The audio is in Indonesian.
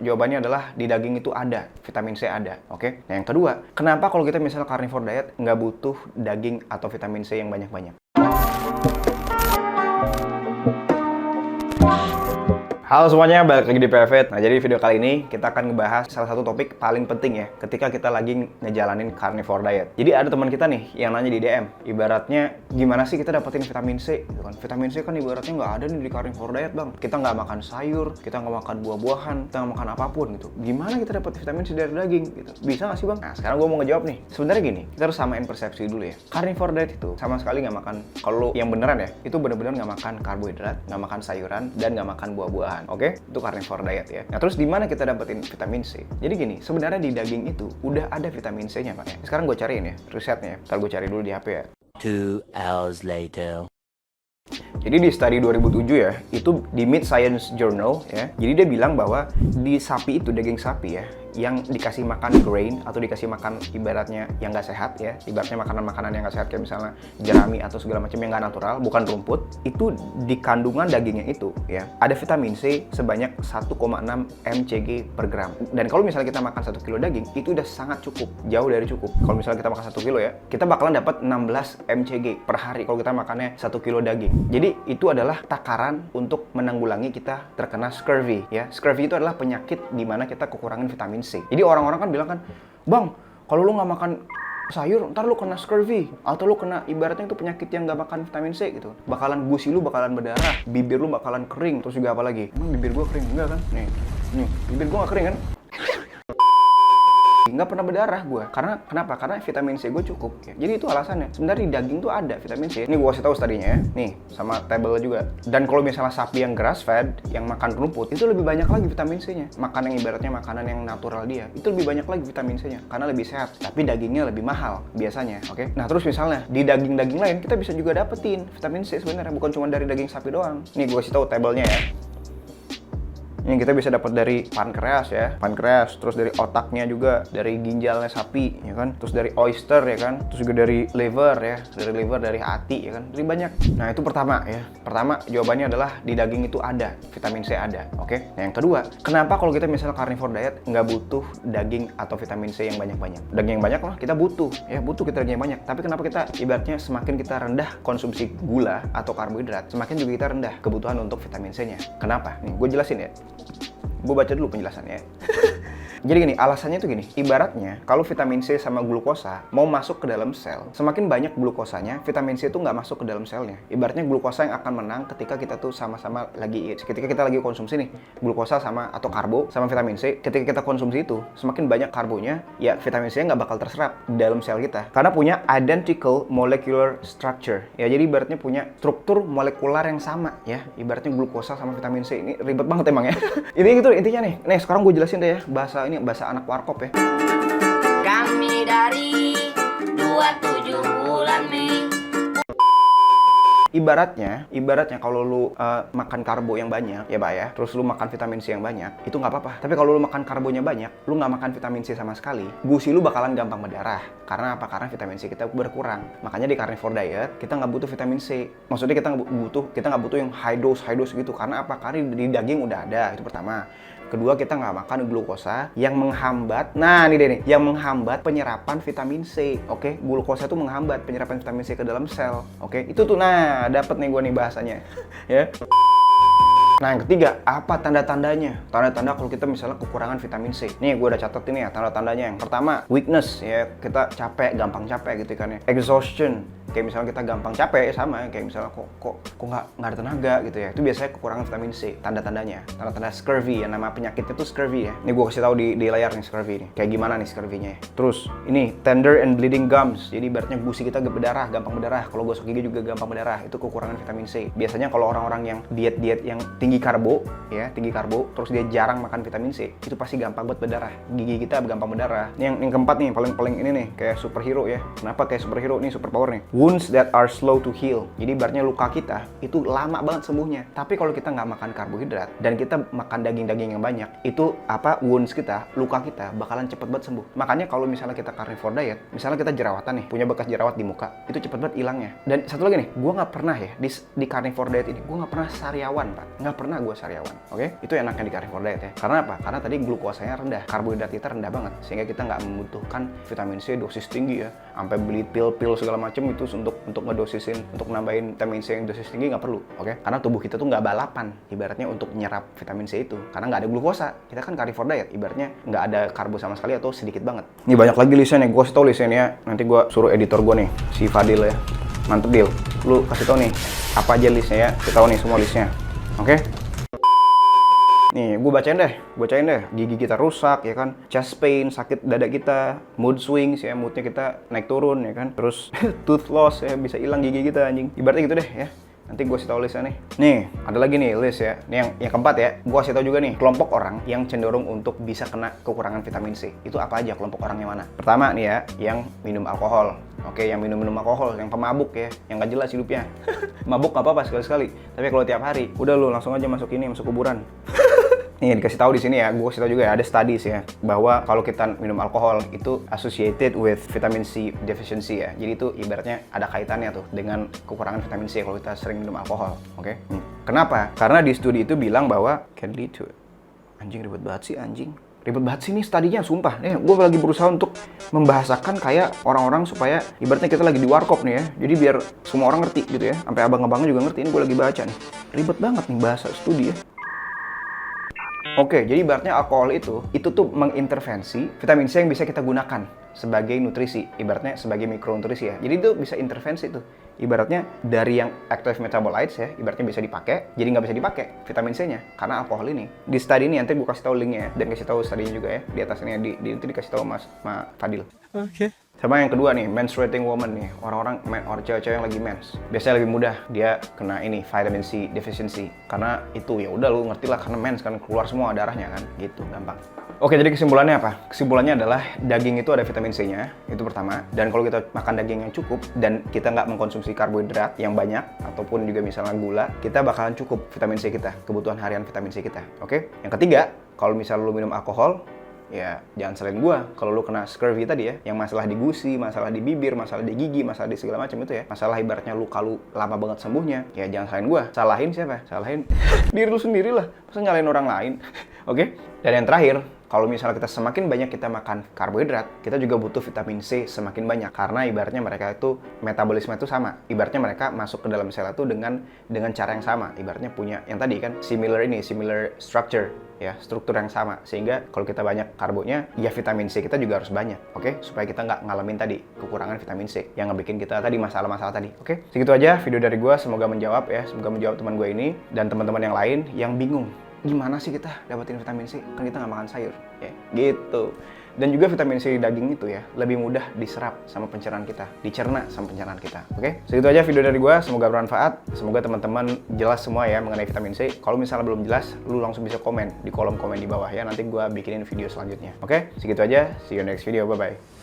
jawabannya adalah di daging itu ada, vitamin C ada, oke? Nah, yang kedua, kenapa kalau kita misalnya carnivore diet nggak butuh daging atau vitamin C yang banyak-banyak? Halo semuanya, balik lagi di Private. Nah, jadi video kali ini kita akan ngebahas salah satu topik paling penting ya ketika kita lagi ngejalanin carnivore diet. Jadi ada teman kita nih yang nanya di DM, ibaratnya gimana sih kita dapetin vitamin C gitu kan. Vitamin C kan ibaratnya nggak ada nih di carnivore diet, Bang. Kita nggak makan sayur, kita nggak makan buah-buahan, kita nggak makan apapun gitu. Gimana kita dapet vitamin C dari daging gitu? Bisa nggak sih, Bang? Nah, sekarang gue mau ngejawab nih. Sebenarnya gini, kita harus samain persepsi dulu ya. Carnivore diet itu sama sekali nggak makan, kalau yang beneran ya, itu bener-bener nggak makan karbohidrat, nggak makan sayuran, dan nggak makan buah-buahan. Oke, itu carnivore diet ya. Nah, terus di mana kita dapetin vitamin C? Jadi gini, sebenarnya di daging itu udah ada vitamin C-nya, Pak ya. Sekarang gue cariin ya, risetnya. Ntar gue cari dulu di HP ya. 2 hours later. Jadi di study 2007 ya, itu di Mid Science Journal ya. Jadi dia bilang bahwa di sapi itu, daging sapi ya, yang dikasih makan grain atau dikasih makan ibaratnya yang nggak sehat ya, ibaratnya makanan-makanan yang nggak sehat kayak misalnya jerami atau segala macam yang nggak natural, bukan rumput, itu di kandungan dagingnya itu ya ada vitamin C sebanyak 1,6 mcg per gram. Dan kalau misalnya kita makan 1 kilo daging, itu udah sangat cukup, jauh dari cukup. Kalau misalnya kita makan 1 kilo ya, kita bakalan dapat 16 mcg per hari kalau kita makannya 1 kilo daging. Jadi itu adalah takaran untuk menanggulangi kita terkena scurvy ya. Scurvy itu adalah penyakit di mana kita kekurangan vitamin C. Jadi orang-orang kan bilang kan, Bang, kalau lu nggak makan sayur, ntar lu kena scurvy. Atau lu kena ibaratnya itu penyakit yang nggak makan vitamin C gitu. Bakalan gusi lu bakalan berdarah, bibir lu bakalan kering, terus juga apa lagi? Emang bibir gua kering? Enggak kan? Nih, bibir gua nggak kering kan? Nggak pernah berdarah gue. Karena kenapa? Karena vitamin C gue cukup ya. Jadi itu alasannya. Sebenarnya di daging tuh ada vitamin C. Ini gue kasih tahu tadinya ya. Nih, sama table juga. Dan kalau misalnya sapi yang grass fed, yang makan rumput, itu lebih banyak lagi vitamin C-nya. Makan yang ibaratnya makanan yang natural dia, itu lebih banyak lagi vitamin C-nya karena lebih sehat. Tapi dagingnya lebih mahal biasanya, oke? Nah, terus misalnya di daging-daging lain kita bisa juga dapetin vitamin C sebenarnya, bukan cuma dari daging sapi doang. Nih gue kasih tahu table-nya ya. Ini kita bisa dapat dari pankreas ya, pankreas, terus dari otaknya juga, dari ginjalnya sapi ya kan, terus dari oyster ya kan, terus juga dari liver ya, dari hati ya kan, dari banyak. Nah, itu pertama ya. Pertama jawabannya adalah di daging itu ada, vitamin C ada, oke? Nah, yang kedua, kenapa kalau kita misalnya carnivore diet nggak butuh daging atau vitamin C yang banyak-banyak? Daging yang banyak mah kita butuh ya, butuh kita daging yang banyak. Tapi kenapa kita ibaratnya semakin kita rendah konsumsi gula atau karbohidrat, semakin juga kita rendah kebutuhan untuk vitamin C-nya. Kenapa? Nih, gue jelasin ya. Gue baca dulu penjelasannya. Jadi gini, alasannya tuh gini, ibaratnya kalau vitamin C sama glukosa mau masuk ke dalam sel, semakin banyak glukosanya, vitamin C itu nggak masuk ke dalam selnya. Ibaratnya glukosa yang akan menang ketika kita tuh sama-sama ketika kita lagi konsumsi nih, glukosa sama atau karbo sama vitamin C, ketika kita konsumsi itu, semakin banyak karbonya, ya vitamin C nggak bakal terserap di dalam sel kita. Karena punya identical molecular structure. Ya, jadi ibaratnya punya struktur molekular yang sama ya. Ibaratnya glukosa sama vitamin C, ini ribet banget emang ya. Ini gitu intinya nih. Nih, sekarang gue jelasin deh ya, bahasa anak warkop ya. Kami dari 27 bulan Mei. Ibaratnya kalau lu makan karbo yang banyak ya, Pak ya, terus lu makan vitamin C yang banyak, itu nggak apa-apa. Tapi kalau lu makan karbonya banyak, lu nggak makan vitamin C sama sekali, gusi lu bakalan gampang berdarah. Karena apa? Karena vitamin C kita berkurang. Makanya di carnivore diet kita nggak butuh vitamin C. Maksudnya kita nggak butuh yang high dose gitu. Karena apa? Karena di daging udah ada. Itu pertama. Kedua, kita nggak makan glukosa yang menghambat, yang menghambat penyerapan vitamin C, oke? Glukosa itu menghambat penyerapan vitamin C ke dalam sel, oke? Itu tuh, nah, dapet nih gue nih bahasanya, ya. Nah, yang ketiga, apa tanda-tandanya? Tanda-tanda kalau kita misalnya kekurangan vitamin C. Nih, gue udah catat ini ya, tanda-tandanya. Yang pertama, weakness, ya. Kita capek, gampang capek gitu kan ya. Exhaustion. Kayak misalnya kita gampang capek, sama kayak misalnya kok nggak ada tenaga gitu ya. Itu biasanya kekurangan vitamin C. Tanda-tandanya, tanda-tanda scurvy ya, nama penyakitnya tuh scurvy ya. Ini gue kasih tahu di layar nih scurvy nih. Kayak gimana nih scurvy-nya ya. Terus ini tender and bleeding gums. Jadi ibaratnya gusi kita berdarah, gampang berdarah. Kalau gosok gigi juga gampang berdarah. Itu kekurangan vitamin C. Biasanya kalau orang-orang yang diet yang tinggi karbo, terus dia jarang makan vitamin C, itu pasti gampang buat berdarah. Gigi kita gampang berdarah. Yang keempat nih, paling ini nih, kayak superhero ya. Kenapa kayak superhero nih, super power nih? wounds that are slow to heal. Jadi ibaratnya luka kita itu lama banget sembuhnya. Tapi kalau kita nggak makan karbohidrat dan kita makan daging-daging yang banyak, itu wounds kita, luka kita bakalan cepet banget sembuh. Makanya kalau misalnya kita carnivore diet, misalnya kita jerawatan nih, punya bekas jerawat di muka, itu cepet banget hilangnya. Dan satu lagi nih, gue nggak pernah ya di carnivore diet ini, gue nggak pernah sariawan, Pak. Nggak pernah gue sariawan, oke? Itu enaknya di carnivore diet ya. Karena apa? Karena tadi glukosanya rendah, karbohidrat kita rendah banget, sehingga kita nggak membutuhkan vitamin C dosis tinggi ya, sampai beli pil-pil segala macam itu untuk ngedosisin, untuk nambahin vitamin C yang dosis tinggi nggak perlu, oke? Karena tubuh kita tuh nggak balapan, ibaratnya untuk nyerap vitamin C itu, karena nggak ada glukosa. Kita kan carnivore diet, ibaratnya nggak ada karbo sama sekali atau sedikit banget. Ini banyak lagi listnya nih, gue kasih tau listnya nih ya. Nanti gue suruh editor gue nih, si Fadil ya. Mantep Dil, lu kasih tau nih apa aja listnya ya, kita tahu nih semua listnya, oke? Nih, gue bacain deh. Gigi kita rusak, ya kan? Chest pain, sakit dada kita, mood swings, ya, moodnya kita naik turun, ya kan? Terus tooth loss, ya, bisa hilang gigi kita, anjing. Ibaratnya gitu deh, ya. Nanti gue kasih tau listnya nih. Nih, ada lagi nih list ya. Ini yang keempat ya. Gue kasih tau juga nih, kelompok orang yang cenderung untuk bisa kena kekurangan vitamin C. Itu apa aja kelompok orangnya mana? Pertama nih ya, yang minum alkohol. Oke, yang minum alkohol, yang pemabuk ya, yang gak jelas hidupnya. Mabuk gak apa-apa sekali-sekali. Tapi kalau tiap hari, udah lu langsung aja masuk kuburan. Nih dikasih tahu di sini ya, gue kasih tahu juga ya, ada studies ya bahwa kalau kita minum alkohol itu associated with vitamin C deficiency ya. Jadi itu ibaratnya ada kaitannya tuh dengan kekurangan vitamin C kalau kita sering minum alkohol. Oke? Kenapa? Karena di studi itu bilang bahwa can lead to anjing ribet banget sih anjing. Ribet banget sih nih studinya, sumpah. Nih, gue lagi berusaha untuk membahasakan kayak orang-orang supaya ibaratnya kita lagi di warkop nih ya. Jadi biar semua orang ngerti gitu ya. Sampai abang-abangnya juga ngerti. Ini gue lagi baca nih. Ribet banget nih bahasa studi ya. Oke, jadi ibaratnya alkohol itu tuh mengintervensi vitamin C yang bisa kita gunakan sebagai nutrisi, ibaratnya sebagai mikronutrisi ya. Jadi itu bisa intervensi tuh. Ibaratnya dari yang active metabolites ya, ibaratnya bisa dipakai, jadi nggak bisa dipakai vitamin C-nya karena alkohol ini. Di study ini nanti gue kasih tahu linknya ya, dan kasih tahu studinya juga ya di atas ini nanti dikasih tahu Mas Fadil. Oke. Sama yang kedua nih, menstruating woman nih, orang cewek-cewek yang lagi mens. Biasanya lebih mudah dia kena ini vitamin C deficiency karena itu ya udah lu ngerti lah karena mens kan keluar semua darahnya kan, gitu gampang. Oke, jadi kesimpulannya apa? Kesimpulannya adalah daging itu ada vitamin C-nya, itu pertama. Dan kalau kita makan daging yang cukup dan kita nggak mengkonsumsi karbohidrat yang banyak ataupun juga misalnya gula, kita bakalan cukup vitamin C kita, kebutuhan harian vitamin C kita. Oke? Yang ketiga, kalau misalnya lu minum alkohol, ya jangan salahin gua. Kalau lu kena scurvy tadi ya, yang masalah di gusi, masalah di bibir, masalah di gigi, masalah di segala macam itu ya, masalah ibaratnya luka lu lama banget sembuhnya, ya jangan salahin gua. Salahin siapa? Salahin diri lu sendiri lah. Masa nyalain orang lain? Oke? Dan yang terakhir, kalau misalnya kita semakin banyak kita makan karbohidrat, kita juga butuh vitamin C semakin banyak. Karena ibaratnya mereka itu metabolisme itu sama. Ibaratnya mereka masuk ke dalam sel itu dengan cara yang sama. Ibaratnya punya yang tadi kan similar structure ya, struktur yang sama. Sehingga kalau kita banyak karbonya, ya vitamin C kita juga harus banyak. Oke? Supaya kita nggak ngalamin tadi kekurangan vitamin C yang ngebikin kita tadi masalah-masalah tadi. Oke? Segitu aja video dari gue, semoga menjawab ya. Semoga menjawab teman gue ini dan teman-teman yang lain yang bingung. Gimana sih kita dapetin vitamin C? Kan kita nggak makan sayur, ya gitu. Dan juga vitamin C di daging itu ya, lebih mudah diserap sama pencernaan kita, dicerna sama pencernaan kita, oke? Segitu aja video dari gue, semoga bermanfaat. Semoga teman-teman jelas semua ya mengenai vitamin C. Kalau misalnya belum jelas, lu langsung bisa komen di kolom komen di bawah ya. Nanti gue bikinin video selanjutnya, oke? Segitu aja, see you next video, bye-bye.